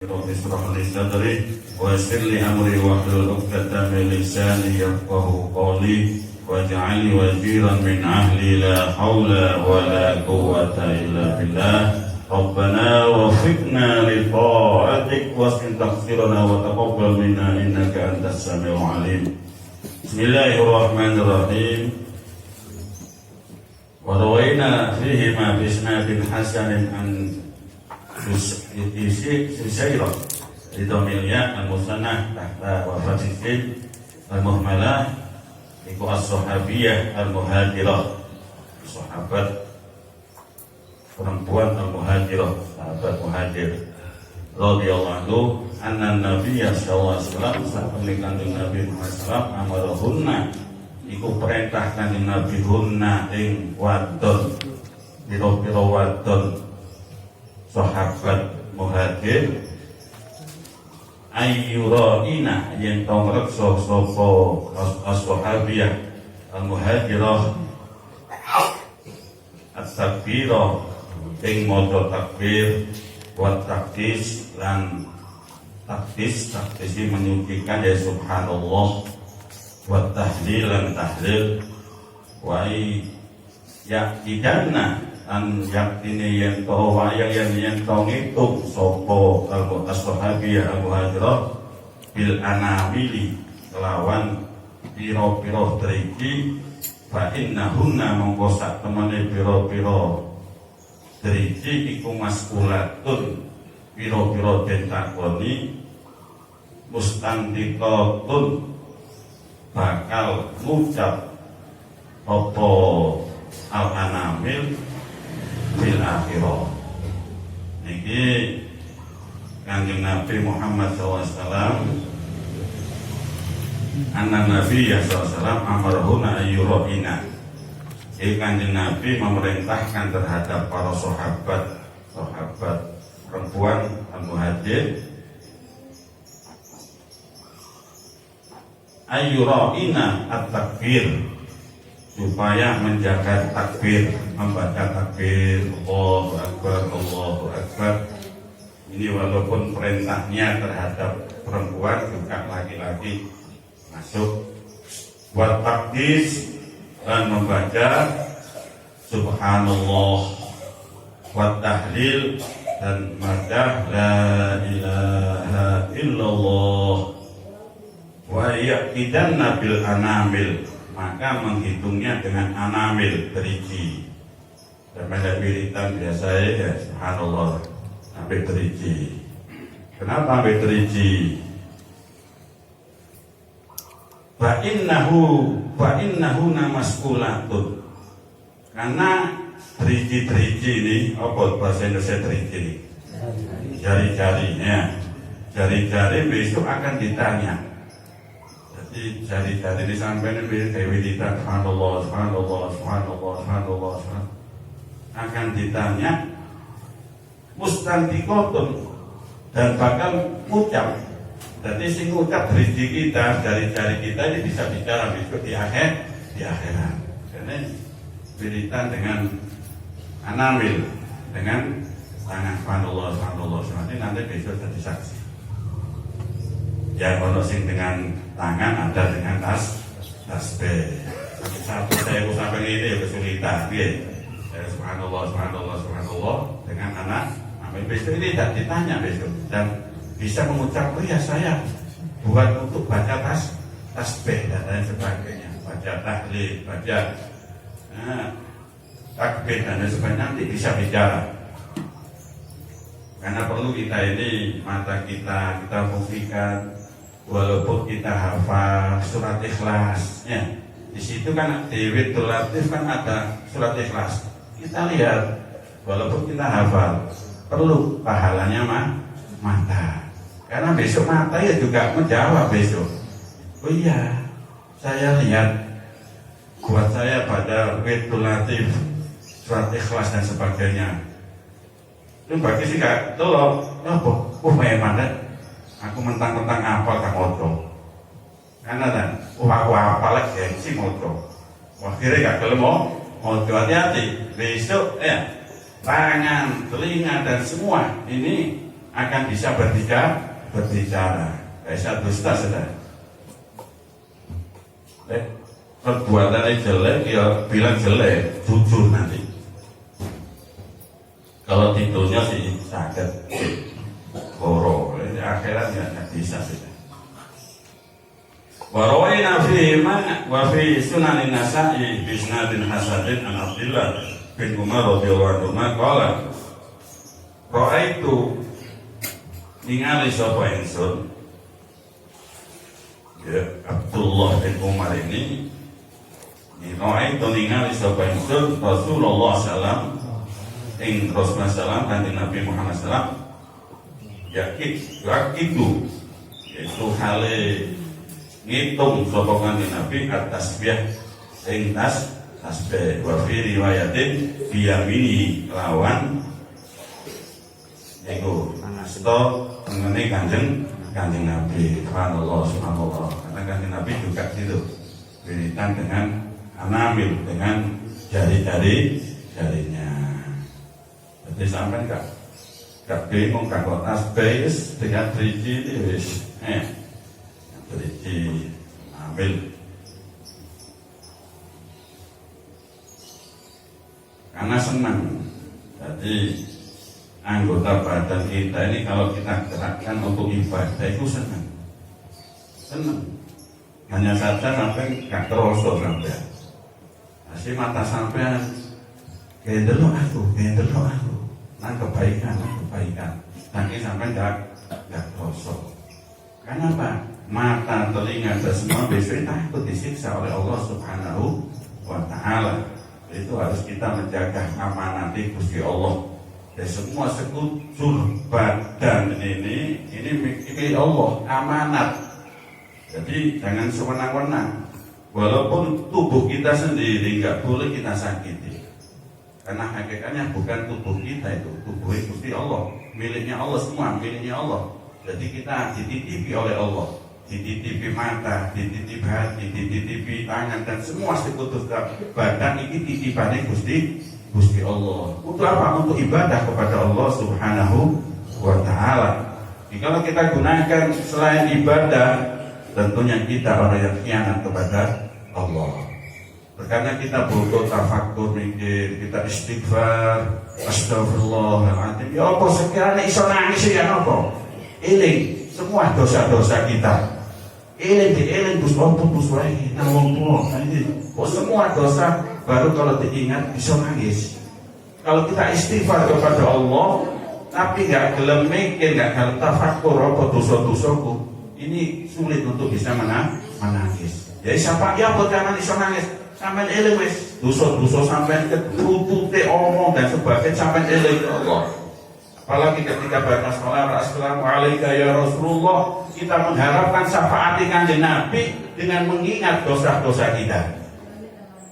رب اشرح لي صدري ويسر لي امري واحلل عقدة من لساني يفقهوا قولي واجعلني وزيرا من اهلي لا حول ولا قوة الا بالله ربنا وفقنا لطاعتك واسقنا تقصيرنا وتقبل منا انك انت السميع العليم. بسم الله الرحمن الرحيم. وروينا فيهما بإسناد حسن عن Syairat Ridhamilya al-Musannah tahta wafatiskin al-Muhmalah iku as-sahabiyah al-muhajirah, sahabat perempuan al-muhajirah, sahabat muhajir radhiyallahu anhu anna nabiyya sallallahu alaihi wasallam sahabat kanjeng Nabi Muhammad sallallahu amarahunna iku perintah kanjeng Nabi hunna ing wadon pira-pira wadon sahabat muhajir ayyuraina yang tau ngrekso sapa as-sahabiyah al-muhajirah at-takbirah ing maca takbir wa takdis lan takdis menyucikan ya subhanallah wa tahlil lan tahlil wa ya idanna an yaktini yang tahu wayang yang tahu ngitung sopo as-sahabiyah al-muhajirah bil anamili kelawan piro-piro driji fa innahunna mongkosak temane piro-piro driji iku maskulatun piro-piro den takoni mustandikatun bakal ngucap apa al-anamil bil akhirah. Niki kanjeng Nabi Muhammad SAW anak Nabi SAW amarhuna ayyurahina. Kanjeng Nabi memerintahkan terhadap para sahabat perempuan al-muhajir ayyurahina at-takbir, supaya menjaga takbir, membaca takbir Allahu Akbar, Allahu Akbar. Ini walaupun perintahnya terhadap perempuan juga laki-laki masuk. Buat takdis dan membaca subhanallah, buat tahlil dan membaca la ilaha illallah wa yaqidanna bil anamil, maka menghitungnya dengan anamil driji. Dan pada wiritan biasa ya subhanallah sampai driji. Kenapa sampai driji? Fa innahu namaskulatun. Karena driji ini apa bahasa Indonesia driji ini? Jari-jarinya. Jari-jari besok akan ditanya. Jari-jari ini sampai ini kayak wiridan subhanallah, subhanallah, subhanallah, subhanallah, subhanallah, akan ditanya mustandikotun dan bakal ucap. Jadi sing ucap driji kita, jari-jari kita ini bisa bicara besok di akhirat. Karena wiridan dengan anamil, dengan tangan subhanallah, subhanallah, subhanallah, ini nanti besok jadi saksi. Ya kalau sing dengan tangan ada dengan tasbih. Satu saya sampai ini ya kesulitan, ya. Subhanallah, subhanallah, subhanallah dengan anak. Sampai besok ini tidak ditanya besok dan bisa mengucap ya saya buat untuk baca tasbih dan lain sebagainya, baca tahlil, baca takbir dan lain sebagainya, nanti bisa bicara. Karena perlu kita ini mata kita fungsikan. Walaupun kita hafal surat ikhlas, ya, di situ kan di Wirdul Latif kan ada surat ikhlas. Kita lihat, walaupun kita hafal, perlu pahalanya mata. Karena besok mata ya juga menjawab besok. Oh iya, saya lihat buat saya pada Wirdul Latif, surat ikhlas dan sebagainya. Itu bagi sih kak, tolong, memang kan. Aku mentang-mentang apal tak moco. Karena kan, aku apal lagi gengsi moco. Akhirnya gak kalau moco, hati-hati. Besok ya, tangan, telinga dan semua ini akan bisa berbicara. Kayak dusta sudah. Perbuatannya jelek, ya bilang jelek, jujur nanti. Kalau titelnya sih sakit, koro, akhirat nggak bisa sih. Warawina fi wa fi sunanin Nasa'i bisnadin hasadin an Abdillah bin Umar radhiyallahu anhu qala ra'aitu ningali sapa ingsun ya Abdullah bin Umar ini ra'aitu ningali sapa ingsun Rasulullah sallam ing Rasulullah sallam kanjeng Nabi Muhammad sallam yakitu yaitu hale ngitung sapa kanjeng Nabi at-tasbih ing tasbih wa fi riwayatin biyamini lawan yaitu asta mengenai kanjeng Nabi subhanallah karena kanjeng Nabi juga gitu berikan dengan anamil dengan jari-jarinya. Jadi sampai gak bingung kok tasbih dengan driji wis driji ambil karena senang. Jadi anggota badan kita ini kalau kita gerakkan untuk ibadah itu senang. Hanya saja sampai gak terosok sampai masih mata sampai gendelo aku nah kebaikan tapi sampai gak terosok. Kenapa? Mata, telinga, dan semua besok takut disiksa oleh Allah Subhanahu wa Ta'ala. Itu harus kita menjaga amanat Gusti Allah. Dan semua sekujur badan ini milik Allah, amanat. Jadi jangan sewenang-wenang. Walaupun tubuh kita sendiri nggak boleh kita sakiti. Karena hakikatnya bukan tubuh kita itu, tubuh Gusti Allah, miliknya Allah semua, miliknya Allah. Jadi kita dititipi oleh Allah, dititipi mata, dititipi hati, dititipi tangan dan semua sekutu badan ini titipannya Gusti Allah. Untuk apa? Untuk ibadah kepada Allah Subhanahu wa Ta'ala. Kalau kita gunakan selain ibadah, tentunya kita orang yang khianat kepada Allah. Karena kita butuh tafakkur, mikir, kita istighfar, astagfirullahaladzim. Ya apa sekiranya iso nangis ya apa? Eling semua dosa-dosa kita. Eling putus wae nang wong tuwa. Kok semua dosa baru kalau diingat bisa nangis. Kalau kita istighfar kepada Allah tapi nggak gelem mikir, nggak gelem tafakkur apa dosa-dosaku, ini sulit untuk bisa menangis. Jadi siapa ya buat jangan iso nangis. Sampai eling wis dosa-dosa sampai ketutute omong dan sebagainya sampai eling Allah. Apalagi ketika baca salat assalamualaikum ya Rasulullah, kita mengharapkan syafaat kanjeng Nabi dengan mengingat dosa-dosa kita.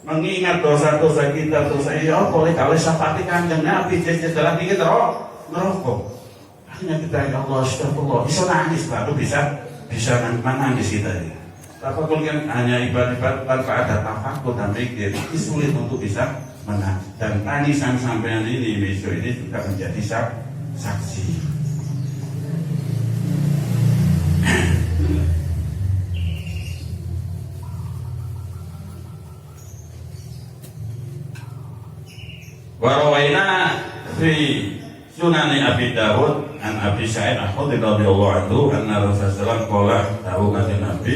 Mengingat dosa-dosa kita, dosa ya boleh kalau syafaat kanjeng Nabi setelah kita neraka. Akhirnya kita ya Allah astagfirullah, bisa nangis baru bisa menangis kita ini. Tafakkur kan hanya ibadah tanpa ada tafakkur dan mikir, itu sulit untuk bisa menangis. Dan tangisan sampean ini besok ini juga menjadi saksi. Warawaina fi Sunani Abi Dawud an Abi Sa'id al-Khudri radhiyallahu anhu anna Rasulullah qala tahu kanjeng Nabi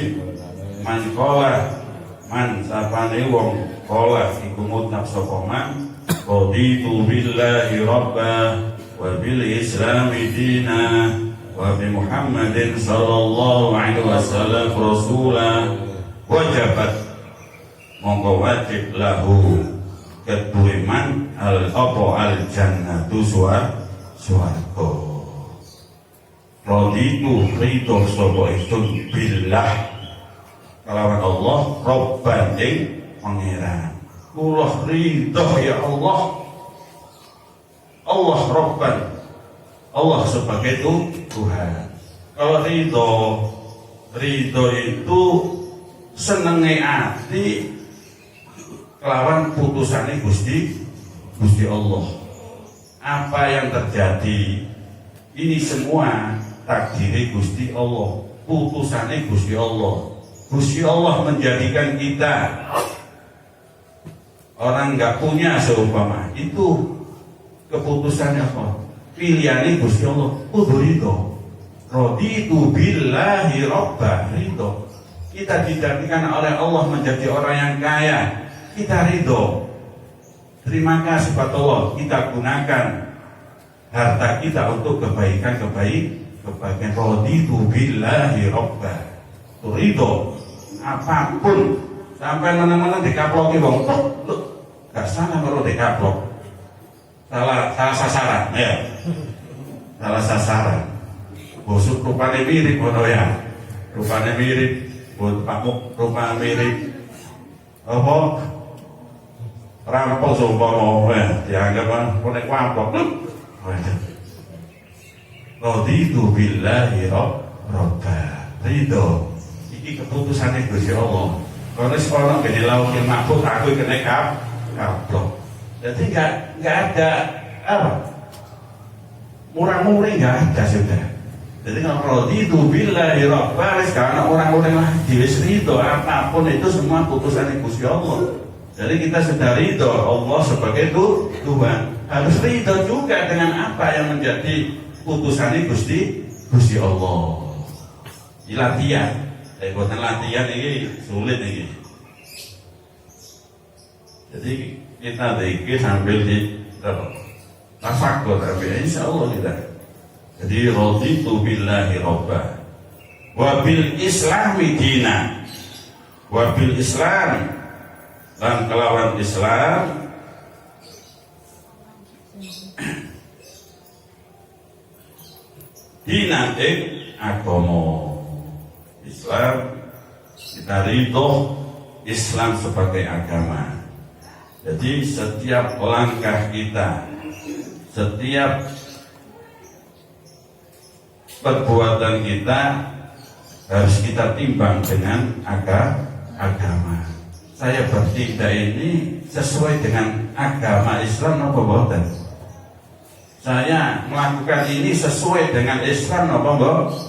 man qala man sapane wong qala iku mutab sapa man raditu billahi rabba wa bil islami dina wa bi Muhammadin sallallahu alaihi wasallam rasula wajabat mongko wajib lahu kedue man al jannatu swarga. Raditu ridho sapa ingsun billah kalawan Allah robban ing pangeran. Kula ridho ya Allah robban, Allah sebagai Tuhan. Kalau ridho itu senenge ati kelawan putusannya Gusti Allah. Apa yang terjadi Ini semua takdiri Gusti Allah, putusannya Gusti Allah. Gusti Allah menjadikan kita orang nggak punya seumpama itu keputusannya apa? Pilihannya Gusti Allah. Kudu ridho. Raditu billahi robba, ridho. Kita dijadikan oleh Allah menjadi orang yang kaya, kita ridho. Terima kasih kepada Allah, kita gunakan harta kita untuk kebaikan. Raditu billahi robba, ridho. Apapun sampai mana-mana dikaploki wong, gak salah kalau dikaplok. Salah sasaran, ya. Salah sasaran. Bosuk rupanya mirip, bono ya. Rupanya mirip, pakmuk rupanya mirip. Apa? Rampok seumpama, ya. Dianggap konek wampok. Raditu billahi robba, ridho. Iki keputusannya Gusti Allah. Kalau sekolah gede laukin makhluk, aku kena kaplok. Jadi nggak ada apa murah-murah, nggak ada sudah. Jadi kalau raditu billahi robba, karena orang-orang lagi ridho, apapun itu semua putusannya Gusti Allah. Jadi kita sudah ridho Allah sebagai Tuhan, harus ridho juga dengan apa yang menjadi putusannya Gusti Allah. Ini latihan. Buatan latihan ini sulit ini. Jadi kita zikir sambil di tafakur, tapi insya Allah kita. Jadi raditu billahi robba, wa bil islami dina, wa bil islam, dan kelawan Islam dina agama Islam, kita ridho Islam sebagai agama. Jadi setiap langkah kita, setiap perbuatan kita harus kita timbang dengan agama. Saya bertindak ini sesuai dengan agama Islam apa boten? Saya melakukan ini sesuai dengan Islam apa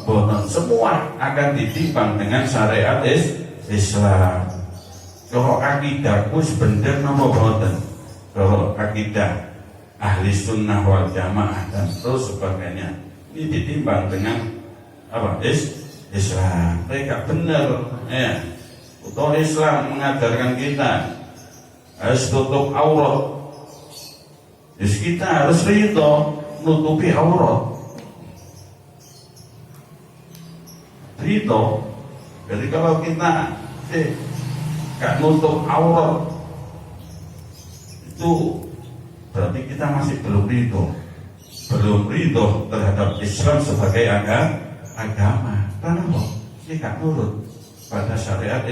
boten? Semua akan ditimbang dengan syariat Islam. Kalau akidahku sebenar apa boten? Kalau akidah ahli sunnah wal jamaah dan terus sebagainya, ini ditimbang dengan apa? Islam. Mereka benar, ya. Untuk Islam mengajarkan kita harus tutup aurat. Jadi kita harus ridho nutupi aurat. Ridho. Jadi kalau kita gak nutup aurat, itu berarti kita masih belum ridho terhadap Islam sebagai agama. Kenapa? Dia gak nurut pada syariat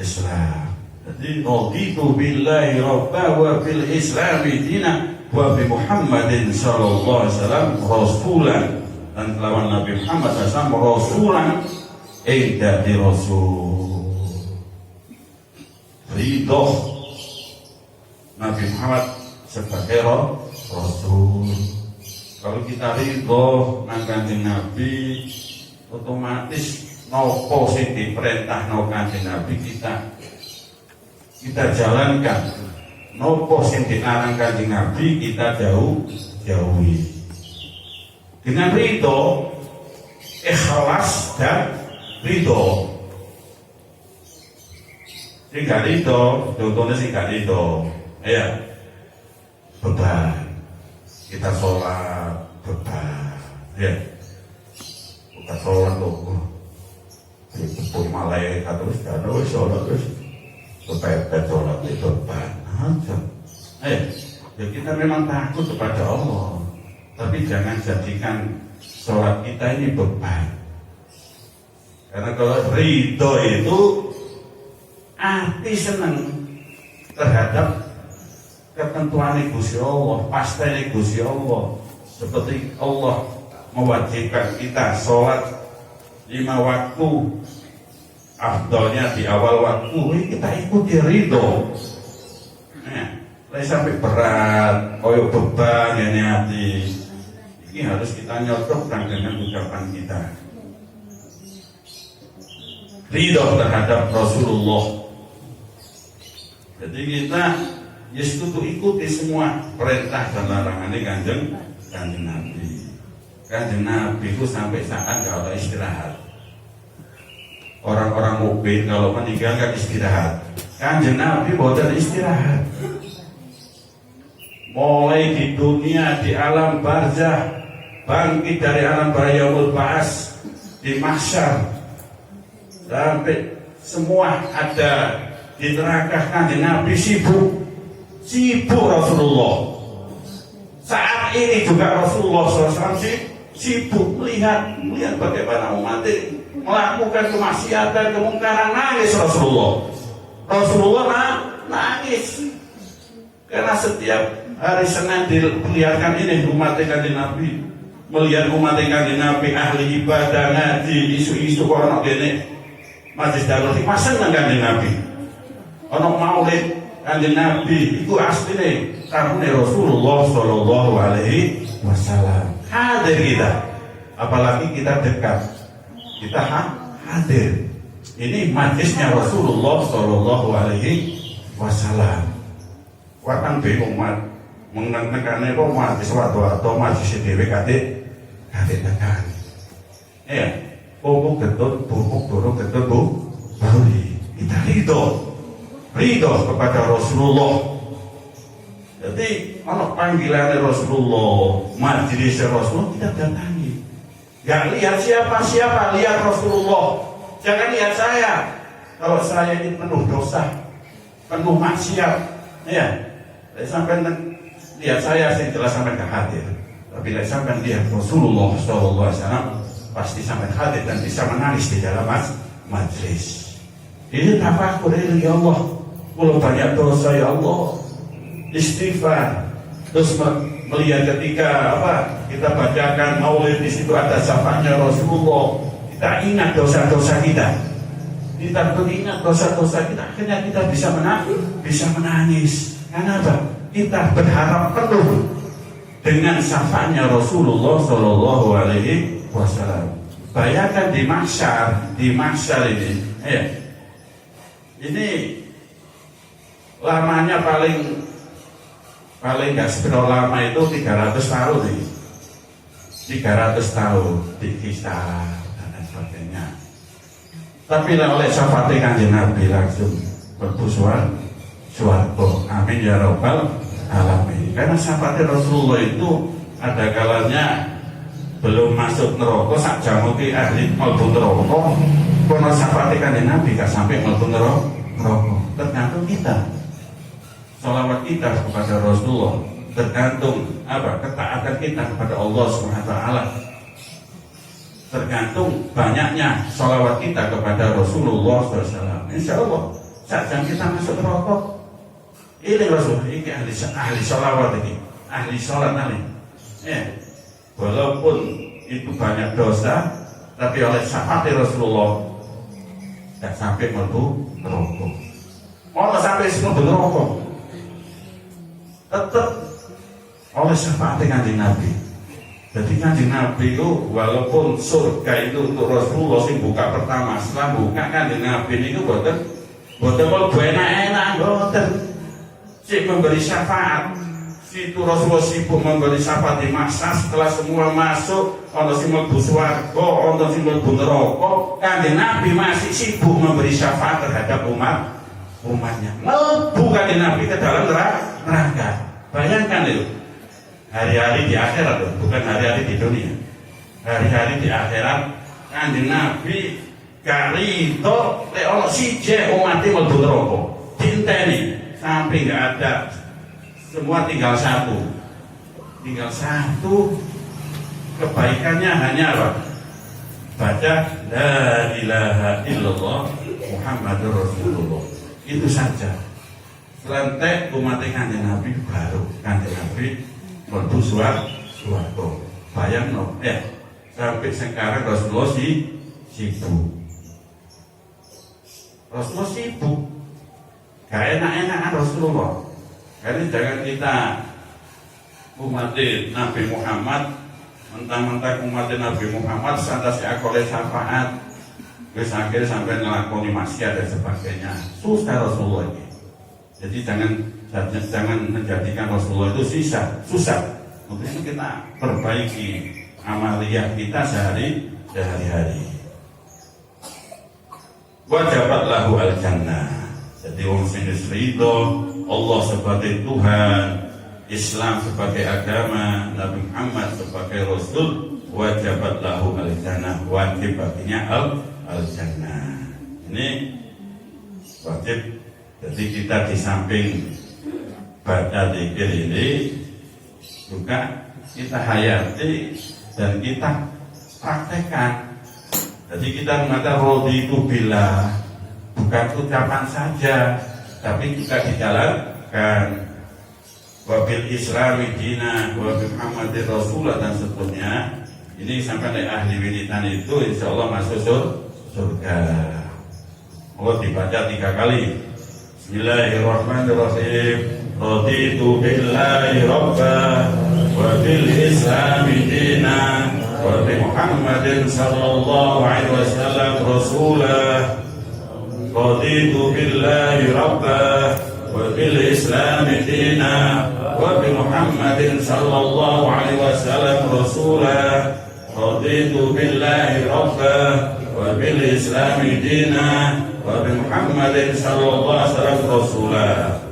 Islam. Jadi raditu billahi robba wa bil islami dina wa bi Muhammadin sallallahu alaihi wasallam rasulan, dan lawan Nabi Muhammad SAW rasulan dari rasul. Ridho Nabi Muhammad sebagai rasul. Kalau kita ridho nang Nabi, otomatis nopo sing diperintah no Kanjeng Nabi kita jalankan, nopo sing dilarang Kanjeng Nabi kita jauhi. Dengan ridho, ikhlas dan ridho. Sing gak ridho, contohnya sing gak ridho, ya beban. Kita sholat beban, ya. Kita sholat tuh. Pun malaikat terus kan sholat terus kepepet sholat itu beban aja. Ya kita memang takut kepada Allah, tapi jangan jadikan sholat kita ini beban. Karena kalau ridho itu hati senang terhadap ketentuan Gusti Allah, pasti Gusti Allah. Seperti Allah mewajibkan kita sholat 5 waktu, afdolnya di awal waktu, kita ikuti ridho. Sampai berat, koyo beban ini hati, Ini harus kita nyodokkan dengan ucapan kita. Ridho terhadap Rasulullah. Jadi kita ikuti semua perintah dan larangannya kanjeng Nabi. Kanjeng Nabi itu sampai saat kalau istirahat. Orang-orang mukmin kalau meninggalkan istirahat. Kanjeng Nabi boten istirahat. Mulai di dunia, di alam barzah, bangkit dari alam yaumul ba'ats, di mahsyar, sampai semua ada di neraka. Kanjeng Nabi sibuk Rasulullah. Saat ini juga Rasulullah SAW sibuk melihat bagaimana umat ini melakukan kemaksiatan, kemungkaran. Nangis Rasulullah nangis karena setiap hari Senin dilihatkan ini umat kanjeng Nabi, melihat umat kanjeng Nabi ahli ibadah, ngaji, isu-isu orang ini majlis darul hikmah seneng kanjeng Nabi. Ono maulid kanjeng Nabi itu asline karune Rasulullah sallallahu alaihi wasallam. Hadir kita, apalagi kita dekat, kita hadir. Ini majlisnya Rasulullah sallallahu alaihi wasallam. Watan be umat mengenangane kok majlis atau majlis dhewe kate tekan. Ya, bubuk getut, bubuk burung getut buri. Kita ridho kepada Rasulullah. Jadi kalau panggilan Rasulullah, majelis Rasulullah kita datangi. Gak lihat siapa, lihat Rasulullah. Jangan lihat saya. Kalau saya ini penuh dosa, penuh maksiat, ya. Sampai lihat saya jelas sampai ke hadir. Tapi sampai lihat Rasulullah SAW pasti sampai hadir dan bisa menangis di dalam majelis. Ini tafakur ini ya Allah. Kalau banyak dosa ya Allah, istighfar. Terus melihat ketika kita bacakan maulid, di situ ada syafaatnya Rasulullah, kita ingat dosa-dosa kita. Kita teringat dosa-dosa kita, akhirnya kita bisa menangis. Kenapa? Kita berharap penuh dengan syafaatnya Rasulullah Shallallahu Alaihi Wasallam. Bayangkan di mahsyar ini, ini lamanya paling nggak seberapa lama itu 300 tahun nih. 300 tahun dikisah dan lain sebagainya. Tapi oleh syafaat kanjeng Nabi langsung berbusuan suwargo. Amin ya rabbal alamin. Karena syafaat Rasulullah itu ada kalanya belum masuk neraka sak jamu ki ahli mlebu neraka. Kono syafaat kanjeng Nabi gak sampai mlebu neraka. Tergantung kita. Salawat kita kepada Rasulullah tergantung ketaatan kita kepada Allah Subhanahu wa taala. Tergantung banyaknya salawat kita kepada Rasulullah SAW. Insya Allah saat kita masuk neraka, ini Rasul, ini ahli salawat ini, ahli salat ini. Walaupun itu banyak dosa, tapi oleh syafaat Rasulullah tidak sampai mlebu neraka. Malah sampai mlebu neraka. Tetap oleh syafaat kanjeng Nabi. Jadi kanjeng Nabi itu walaupun surga itu untuk Rasulullah sing buka pertama, setelah buka kanjeng Nabi itu boten enak-enak boten. Si memberi syafaat, si itu Rasulullah sibuk memberi syafaat di masa setelah semua masuk, ono sing mlebu swarga, ono sing mlebu neraka, kanjeng Nabi masih sibuk memberi syafaat terhadap umatnya. Mlebu kanjeng Nabi ke dalam neraka. Bayangkan itu. Hari-hari di akhirat, bukan hari-hari di dunia. Hari-hari di akhirat, kanjeng Nabi karido lek ono siji umat mlebu neraka. Dinteni sampai enggak ada. Semua tinggal satu. Kebaikannya hanya apa? Baca la ilaha illallah Muhammadur Rasulullah. Itu saja. Selentek umat kanjeng Nabi baru kanjeng Nabi mlebu swarga. Bayangno sampai sekarang Rasulullah sibuk. Rasulullah sibuk. Gak enak-enakan Rasulullah. Jadi jangan kita umat Nabi Muhammad mentang-mentang umat Nabi Muhammad santas akole syafaat, wis akhir sampai ngelakoni maksiat dan sebagainya. Susah Rasulullah ini. Jadi jangan menjadikan Rasulullah itu susah. Mungkin kita perbaiki amaliyah kita sehari-hari. Wajabat lahu al-jannah. Jadi wong sing ridho Allah sebagai Tuhan, Islam sebagai agama, Nabi Muhammad sebagai Rasul, wajabat lahu al-jannah, wajib baginya al-jannah. Ini wajib. Jadi kita di samping baca zikir ini juga kita hayati dan kita praktekkan. Jadi kita mengatakan raditu billah bukan ucapan saja, tapi juga dijalankan. Wabil Islami dina, wabil Muhammadir Rasulullah dan seterusnya. Ini sampai dari ahli wiridan itu insya Allah masuk surga. Allah dibaca 3 kali. Bismillahirrahmanirrahim. Raditu billahi rabba wa bil islami dina wa bi Muhammadin sallallahu alaihi wasallam rasulah. Raditu billahi rabba wa bil islami dina wa bi Muhammadin sallallahu alaihi wasallam rasulah. Raditu billahi rabba wa bil islami dina wa bi Muhammadin sallallahu alaihi wasallam rasulah.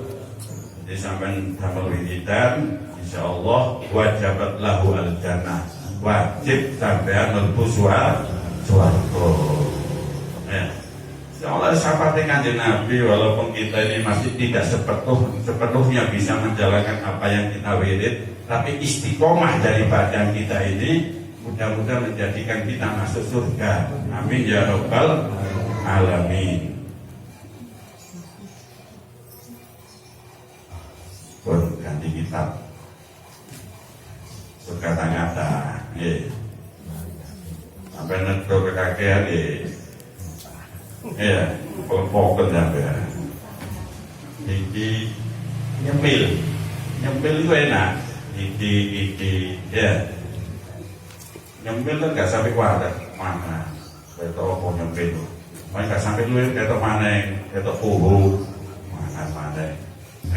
Jadi sampai damel wiridan insyaallah wajabat lahu al-jannah. Wajib sampean mlebu swarga. Ya. Insyaallah syafaat Kanjeng Nabi walaupun kita ini masih tidak sepenuhnya bisa menjalankan apa yang kita wirid, tapi istiqomah dari bacaan kita ini mudah-mudahan menjadikan kita masuk surga. Amin ya rabbal alamin. Pun ganti kitab. Kata-kata, sampai nedo kekakean, pokok sampai. Iki nyempil itu enak. Iki, ya. Nyempil kan gak sampai kuadrat mana. Ketok mau nyempil. Mana gak sampai lu ketok mana? Ketok puhu. Mana?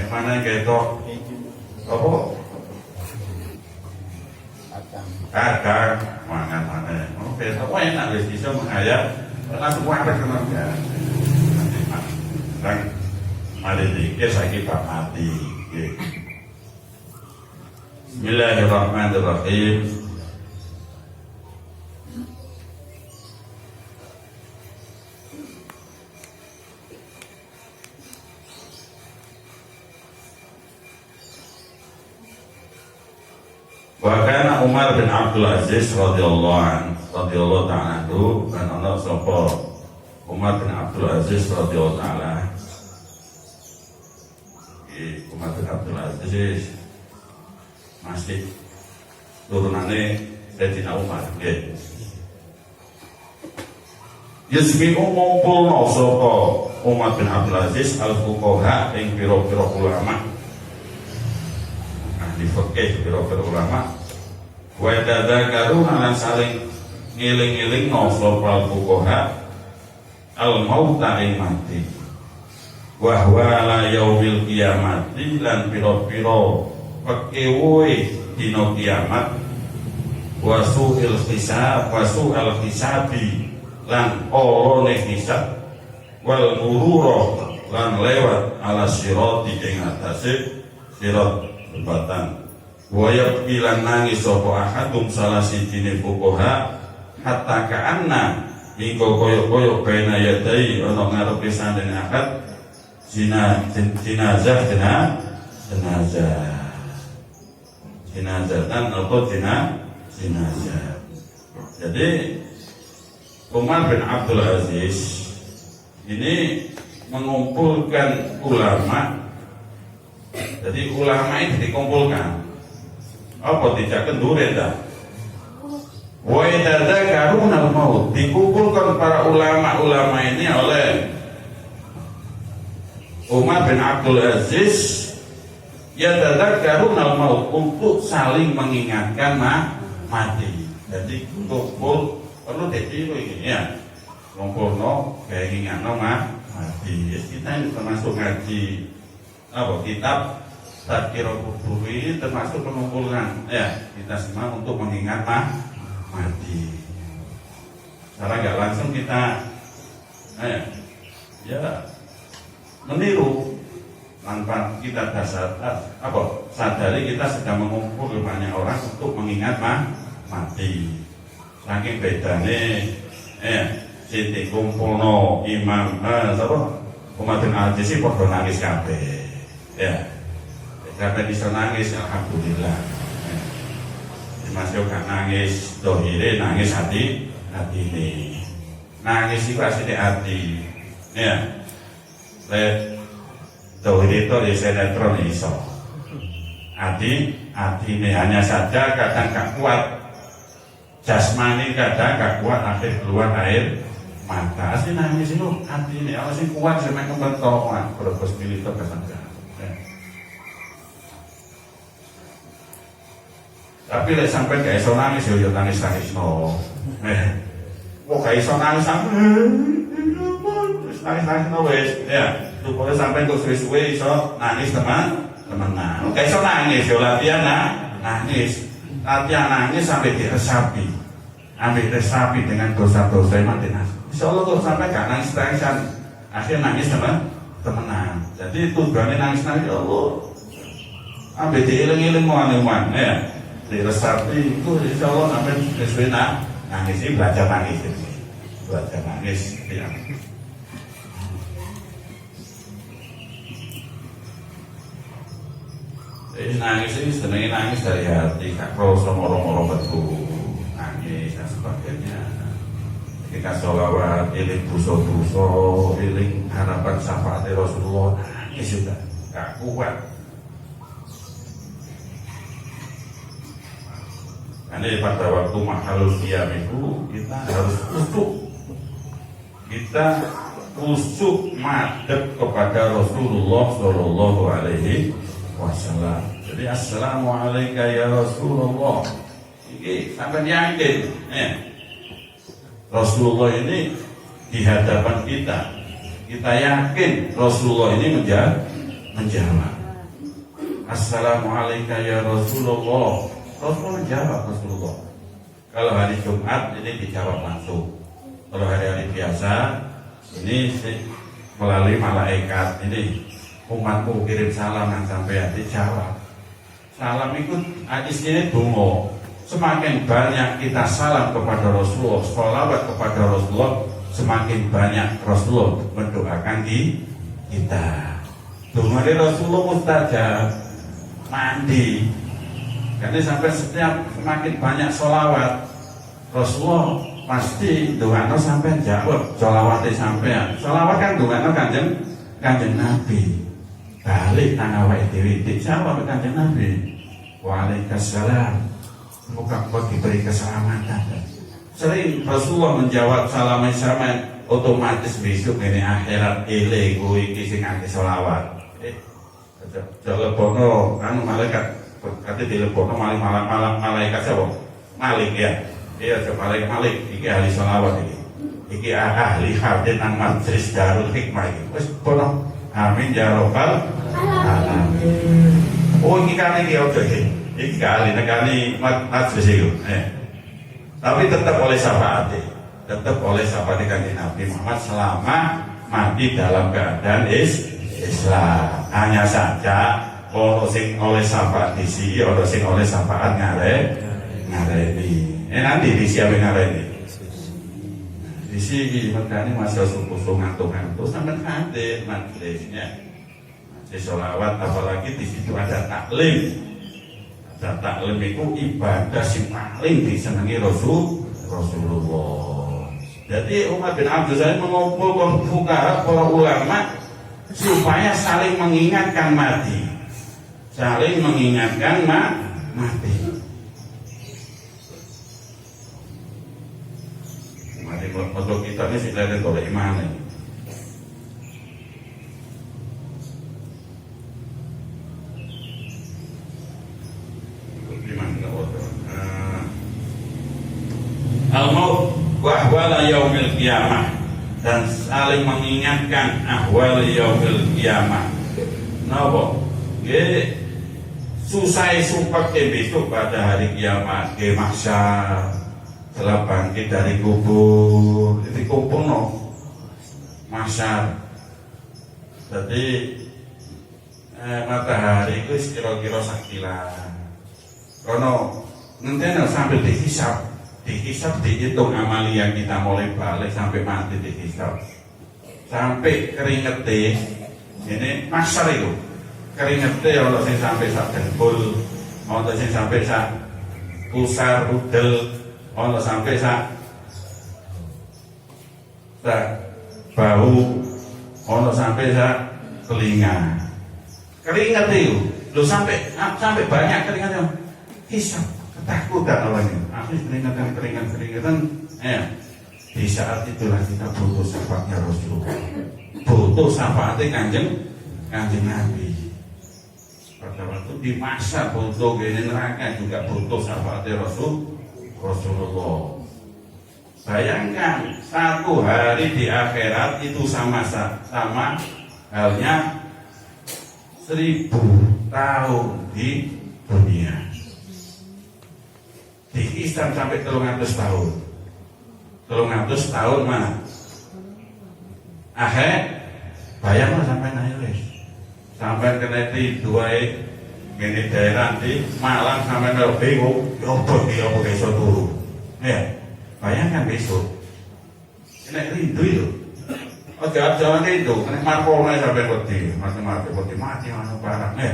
Mana ketok apa? Kadang mana? Oh, ketok enak wis bisa menghayat. Langsung kuadrat kan ya. Dan mari dikir saiki Pak mati. Bismillahirrahmanirrahim. Bahkan Umar bin Abdul Aziz radhiyallahu ta'ala itu dan anak sapa Umar bin Abdul Aziz radhiyallahu ta'ala. Umar bin Abdul Aziz masih turunannya Sayyidina Umar. Yasmi'u ngumpulna sapa Umar bin Abdul Aziz al-fuqaha ing pira-pira ulama. Ahli fikih pira-pira ulama. Wa tadzakaruna lan saling ngiling-ngiling sapa al-fuqaha al-mauta ing mati. Wa huwa la yaumil qiyamati lan pira-pira pekewoe dina kiamat. Wa su'il hisabi lan olone hisab wal mururah lan lewat ala sirati ing atase sirat jembatan. Wa yaqbilan nangis sapa ahadum salah sijine fuqaha hatta ka'anna hingga koyo-koyo baina yadai ana ngarepe sandene akad jenazah atau jenazah. Jadi Umar bin Abdul Aziz ini mengumpulkan ulama. Jadi ulama ini dikumpulkan. Apa tidak kenduren dah? Wa tadzakaruna al-maut, dikumpulkan para ulama-ulama ini oleh Umar bin Abdul Aziz. Ya tadzakaruna al-maut, untuk saling mengingatkan mati. Jadi kumpul perlu ditiru ini ya. Ngumpulno keinginan mati. Kita ini termasuk ngaji apa kitab Tadkiratul Kuburi termasuk pengumpulan ya kita semua untuk mengingat mati. Secara nggak langsung kita ya meniru tanpa kita sadari kita sedang mengumpul banyak orang untuk mengingat mati. Saking bedane sing kumpulno imam Umatul Al-Jisi padha nangis kabeh. Ya. Kabeh bisa nangis alhamdulillah. Mas yo gak nangis dohire nangis hati ini. Nangis itu asli hati. Ya. Dohire itu di sinetron iso. Hati ini hanya saja kadang gak kuat. Jasmani kadang gak kuat akhir keluar air mata. Asli nangis itu hati ini. Kalau sih kuat sampai kebentokan berbos militer kesanjang. Tapi lek sampai gak iso nangis yo nangis no. Kok gak iso nangis nangis no wis. Ya, supaya sampai kok suwe-suwe iso nangis teman-teman. Gak iso nangis yo latihan nangis. Latihan nangis sampai diresapi. Ambil resapi dengan dosa-dosa yang mati nangis. Insyaallah kok sampai gak nangis-nangisan. Akhirnya nangis teman-teman. Jadi tujuannya nangis-nangis ya Allah. Ambil diiling-iling muan-muan ya. Diresapi itu insya Allah sampai sesuai nangis ini belajar nangis ya. Jadi nangis ini sebenarnya nangis dari hati gak kroso moro-moro betul nangis dan sebagainya. Ketika sholawat iling dosa-dosa iling harapan syafaat Rasulullah nangis juga gak kuat. Karena pada waktu mahalul qiyam itu kita harus khusyuk madhep kepada Rasulullah Shallallahu Alaihi Wasallam. Jadi assalamualaikum ya Rasulullah. Ini sampai yakin, Rasulullah ini di hadapan kita yakin Rasulullah ini menjawab. Assalamualaikum ya Rasulullah. Rasulullah jawab Rasulullah. Kalau hari Jumat ini dijawab langsung. Kalau hari-hari biasa ini melalui malaikat ini umatku kirim salam yang sampai dijawab. Salam itu hadisnya donga. Semakin banyak kita salam kepada Rasulullah, sholawat kepada Rasulullah, semakin banyak Rasulullah mendoakan kita. Donga Rasulullah mustajab. Mandi. Jadi sampai setiap semakin banyak sholawat Rasulullah pasti doano sampai jawab sholawatnya sampai. Sholawat kan doano kanjeng Nabi. Balik tanawai dewi dijawab kanjeng Nabi. Waalaikumsalam. Muka-muka diberi keselamatan. Sering Rasulullah menjawab salam sama otomatis besok ini akhirat ilegu iki sing ngake sholawat. Jalepono kan malaikat kata telepono malam malaikat siapa? Malik ya. Iya malaikat Malik. Iki ahli sholawat ini. Iki ahli hadis nang majlis Darul Hikmah ini. Wes pono. Amin ya robbal alamin. Oh iki kan iki ojo iki. Iki kali negani majlis itu. Tapi tetap oleh syafaat. Tetap oleh syafaat kanjeng Nabi Muhammad selama mati dalam keadaan Islam. Hanya saja ono sing oleh syafaat disi, ono sing oleh syafaat ngareni. Nanti disiapin ngareni. Disi makanya masih subuh ngantuk-ngantuk sampai hadir majlisnya. Majlis sholawat apalagi di situ ada taklim. Ada taklim itu ibadah sing paling disenangi Rasulullah. Jadi Umar bin Abdul Aziz mengumpulkan fuqaha para ulama supaya saling mengingatkan mati. Saling mengingatkan mati. Mati untuk kita ini sudah ada oleh iman ini. Gimana qiyamah dan saling mengingatkan ahwal yaumil qiyamah. Napa? Nggih susah sumpah besok pada hari kiamat, ke mahsyar, setelah bangkit dari kubur, itu kumpulno mahsyar. Jadi matahari itu kira-kira sakilan. Kono nanti sampai dihisab, dihitung amalia kita mulai balik sampai mati dihisab, sampai keringet ini mahsyar itu. Keringetnya Allah sing sampai sak dengkul, Allah sing sampai sak pusar rudel, Allah sampai sak bahu, Allah sampai sak telinga. Keringet itu, lo sampai banyak keringetnya. Hisab, ketakutan awalnya. Aku keringatan, ya. Di saat itulah kita butuh syafaatnya Rasulullah, butuh syafaatnya kanjeng Nabi. Pada waktu di masa butuh gini neraka juga butuh syafaatnya Rasulullah. Bayangkan satu hari di akhirat itu sama halnya 1000 tahun di dunia. Dihisab sampai 300 tahun. 300 tahun mana? Bayangkan sampai naik sampai kena di dua ini daerah di Malang sampai bingung, ya besok turun. Ya, bayangkan besok. Kena rindu itu. Oh jalan itu, kena markona sampai mati mana barang ya.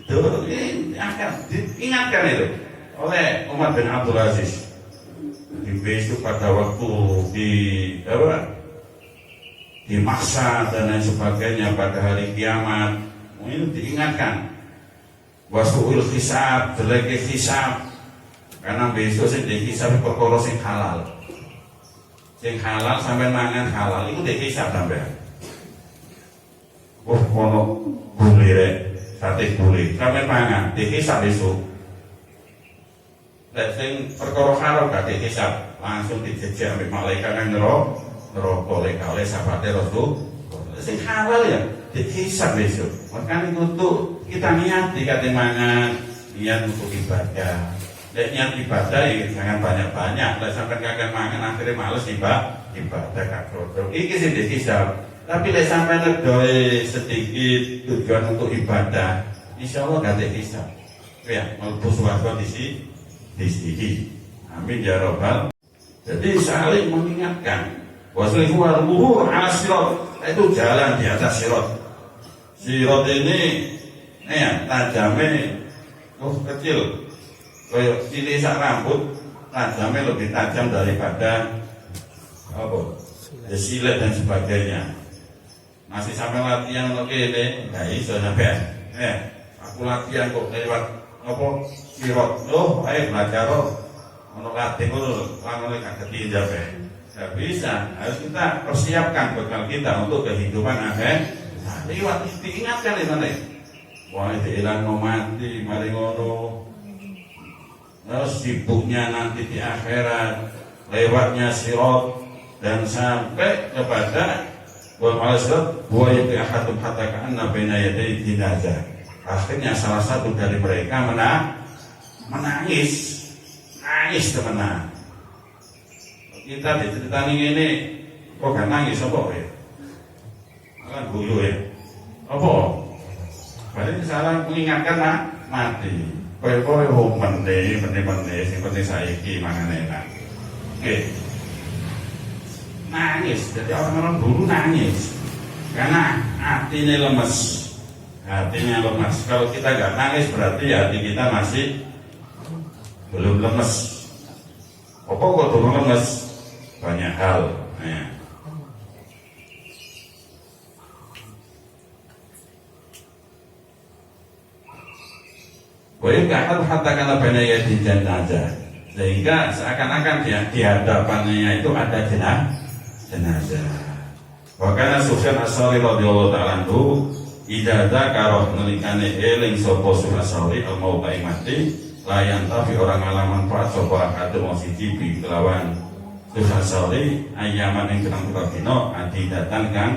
Itu ingatkan itu oleh Umar bin Abdul Aziz. Di besok pada waktu di masa dan lain sebagainya pada hari kiamat ini diingatkan wasu'il hisab, jelek hisab, karena besok sing dihisab perkara sing halal sampai mangan halal itu dihisab sampai kono gulire sate gulire sampai mangan dihisab besok. Dan sing perkara haram gak dihisab langsung dijejak sampai malaikat yang neraka oleh sahabatnya Rasul. Sing halal ya dihisab besok. Makanya untuk kita niat dikati mangan, niat untuk ibadah. Niat ibadah ya jangan banyak-banyak. Lah sampai kagak mangan akhirnya males ibadah kakrodo. Iki sing dihisab. Tapi lek sampai nedoi sedikit tujuan untuk ibadah, insyaallah gak dihisab. Ya, mlebu swarga di sini. Amin ya rabbal. Jadi saling mengingatkan. Waslihu al-muhur ala sirat, itu jalan di atas sirat. Sirat ini tajamnya kecil, kayak cilik sak rambut, tajamnya lebih tajam daripada silet dan sebagainya. Masih sampai latihan oke ini, nggak bisa sampai. Aku latihan kok lewat sirat. Ayo belajar untuk latihan itu lama gak ketinjau Tidak bisa, harus kita persiapkan bekal kita untuk kehidupan akhir. Lewat diingatkan di sana. Wah itu ilang mau mati, mari ngono. Terus sibuknya nanti di akhirat, lewatnya sirat dan sampai kepada wal malasirat wa yaqihatu hatta ka'anna baina yaday jinazah. Akhirnya salah satu dari mereka menangis teman. Kita diceritani ini kok gak nangis apa ya? Kan guyu ya. Apa? Berarti salah mengingatkan mati. Kowe mende sing penting saiki mangan enak. Oke. Nangis. Jadi orang-orang dulu nangis. Karena hatinya lemes. Kalau kita gak nangis berarti hati kita masih belum lemes. Apa kok turun lemes? Banyak hal. Wa'ibka'al hatta kana baina yadi jenazah, sehingga seakan-akan di hadapannya itu ada jenazah. Wa kana Sufyan As-Tsauri radhiyallahu ta'ala anhu idza dzakara nalikane eling sapa Sufyan As-Tsauri al-mauta mati layan tapi orang alaman manfaat sapa akadu siji bi kelawan Sufyan Sauri ayaman ing pirang-pirang dina adidatan kang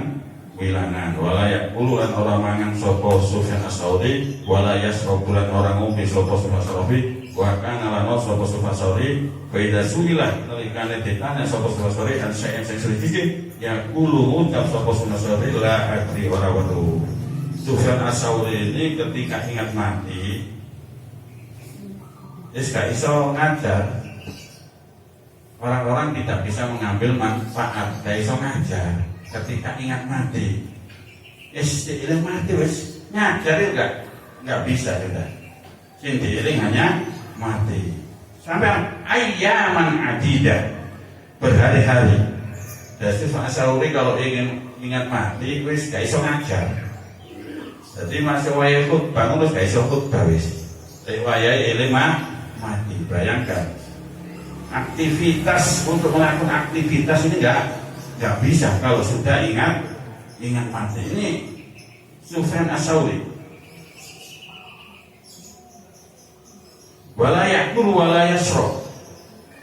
wilangan wala yaqulu lan ora mangan sapa Sufyan Sauri wala yasrabulan ora ngombe sapa Sufyan Sauri wa kana lan sapa Sufyan Sauri faida suilah nalikane ditanya sapa Sufyan Sauri an sing sedikit yaqulu ucap sapa Sufyan Sauri la adri ora weruh. Sufyan Sauri ini ketika ingat mati gak iso ngajar. Orang-orang tidak bisa mengambil manfaat, gak iso ngajar ketika ingat mati. Istilah mati wes ngajar nggak bisa juga. Sing diiling hanya mati. Sampai ayaman adidah berhari-hari. Dan Sufyan Sauri kalau ingin ingat mati wes gak iso ngajar. Jadi masuk wayah khutbah terus gak iso khutbah wes. Wayah iling mati. Bayangkan. Aktivitas untuk melakukan aktivitas ini nggak bisa kalau sudah ingat mati. Ini Sufyan As-Sauri. Wala yakul wala yasro.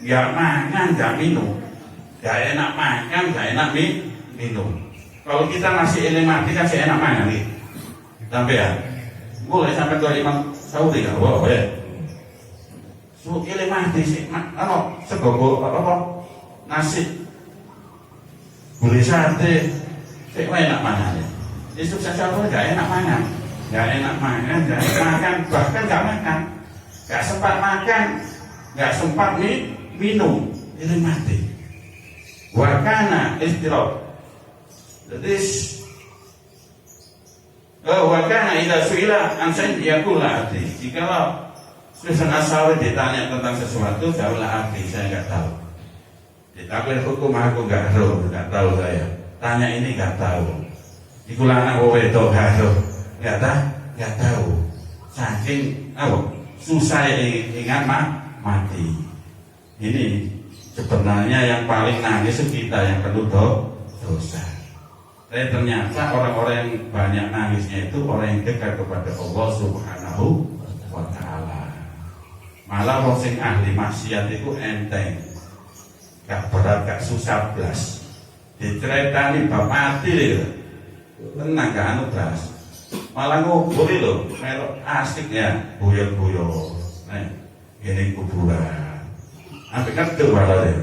Nggak makan, nggak minum. Nggak enak makan, nggak enak minum. Kalau kita masih ingin mati kan saya enak makan nih. Sampai ya, boleh sampai ke Imam Sauri kan? Wow, ya. So ile mati sih, segogo apa nasi, gulai sate, sih enak mana ya? Itu sesuatu nggak enak mana, bahkan nggak makan, nggak sempat makan, nggak sempat minum, ile mati. Wakana istirahat, jadi wakana ida suila ansain diakulah hati. Jikalau Sufyan As-Sauri ditanya tentang sesuatu, jawablah abdi, saya nggak tahu. Ditakwil hukum aku nggak tahu saya. Tanya ini nggak tahu. Ikulana kowe itu nggak tahu. Saking susah ingat mati. Ini sebenarnya yang paling nangis kita yang penuh dosa. Tapi ternyata orang-orang yang banyak nangisnya itu orang yang dekat kepada Allah Subhanahu wa Ta'ala. Malah wong sing ahli maksiat itu enteng, gak berat, gak susah blas. Diceritani bab mati lho, tenang gak anu blas. Malah ngubur lho, melok asik ya, guyon-guyon. Gini kuburan. Sampai ngeduh malah ya.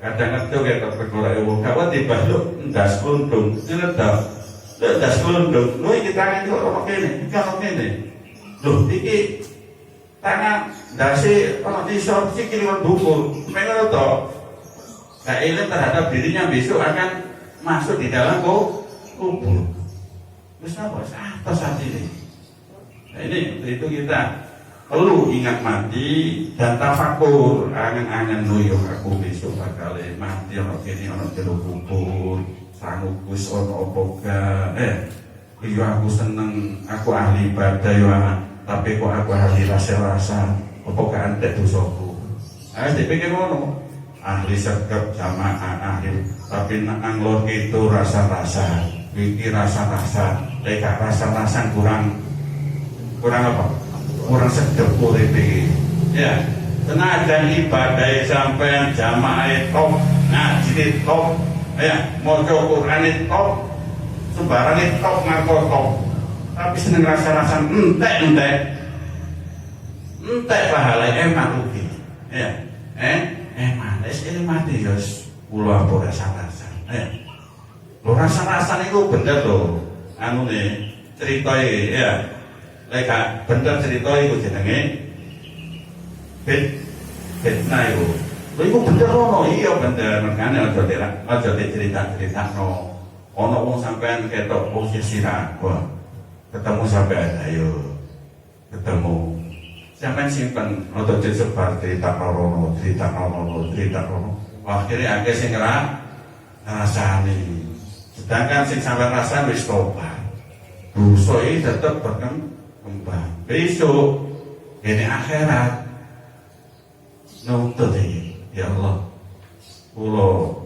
Kadang ngeduh kayak kepergora ewo, kawan dibaluk ndas kelundung, ndas kelundung. Lho iki tangan kok ono kene, Loh iki tangan dasi orang disor sikil orang dukur menurut toh gak ilim terhadap dirinya besok akan masuk di dalam kubur. Terus apa? Atas saat ini. Nah ini itu kita perlu ingat mati dan tafakur, angan-angan nuyuk aku besok bakal mati orang kini orang jero kubur sanggup wis ono opo iya aku seneng, aku ahli ibadah ya, tapi kok aku ahli rasa-rasa, apa gak antek dosaku. Dipikir ngono, ahli sergap jamaah ahli, tapi nanglor itu rasa-rasa, iki rasa-rasa, gak rasa-rasa kurang apa? Kurang sedep uripe. Ya, tenaga ibadah sampean jamaah top, ngaji top, ya, maca Quran top. Sembarang itu top ngaku top, tapi seneng rasa-rasa entek pahala emak rugi, ya, emak, ini mati guys, pulau apa rasa-rasa, lo rasa-rasa itu bener lo, anu nih cerita ya, leka bener cerita itu jenenge, fitnah itu, lo itu bener lo, iya bener, makanya aja cerita no. Ono wong sampean ketok posisi wah ketemu sampean ayo ketemu sampean simpen atau sebar cerita rono akhirnya akeh sing ngrasani sedangkan sing sampean rasa wis tobat dosa iki tetep berkembang besok ini akhirat nuntut iki ya Allah kula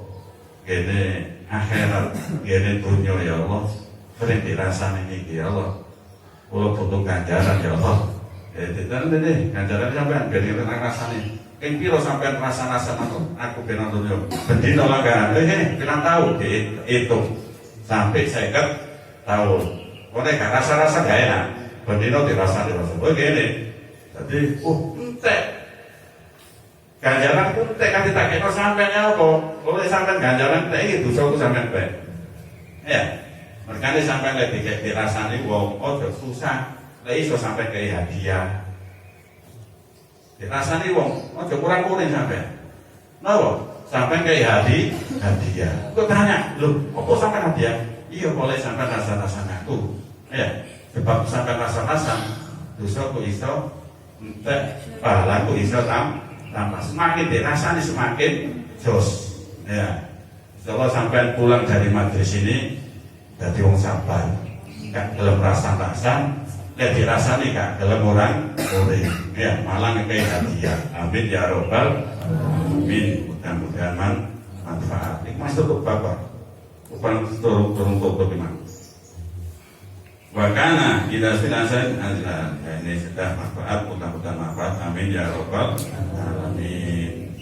kene akhirat gini dunia ya Allah sering dirasani ini ya Allah kula butuh ganjaran ya Allah ganjaran sampean biar kita rasani Keng piro sampean rasa-rasa aku ben dunya. Bendino langganan. Pirang tahun dihitung sampai 50 tahun. Kok nek gak rasa-rasa gak enak. Bendino dirasani rasa. Oh gini. Jadi, entek. Ganjaran entek kan ditakekno sampean apa? Oleh sampean ganjaran entek iki dosaku sampean bae. Ya. Merkane sampean lek dirasani wong ojo susah. Lek iso sampean kei hadiah. Dirasani wong, ojo kurang-kurang sampean. Napa? Sampean kei hadiah. Kok tanya, lho, apa sampean hadiah? Iya, boleh sampean rasa-rasa aku. Ya, sebab sampean rasa-rasa dosaku iso entek, pahalaku iso tambah. Semakin dirasani semakin jos. Ya. Insyaallah sampean pulang dari majelis ini dadi wong sabar. Gak gelem rasa-rasa, lek dirasani gak gelem orang. Ya, malah ngekei hadiah. Amin ya robbal alamin. Mudah-mudahan manfaat. Mas tutup bapak. Bukan turun tutup iman. Wakana kita silasan adalah ini sudah manfaat. Mudah-mudahan manfaat. Amin ya robbal alamin.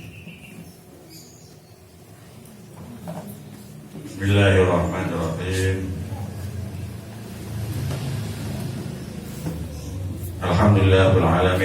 Bismillahirrahmanirrahim. Alhamdulillahirabbil alamin.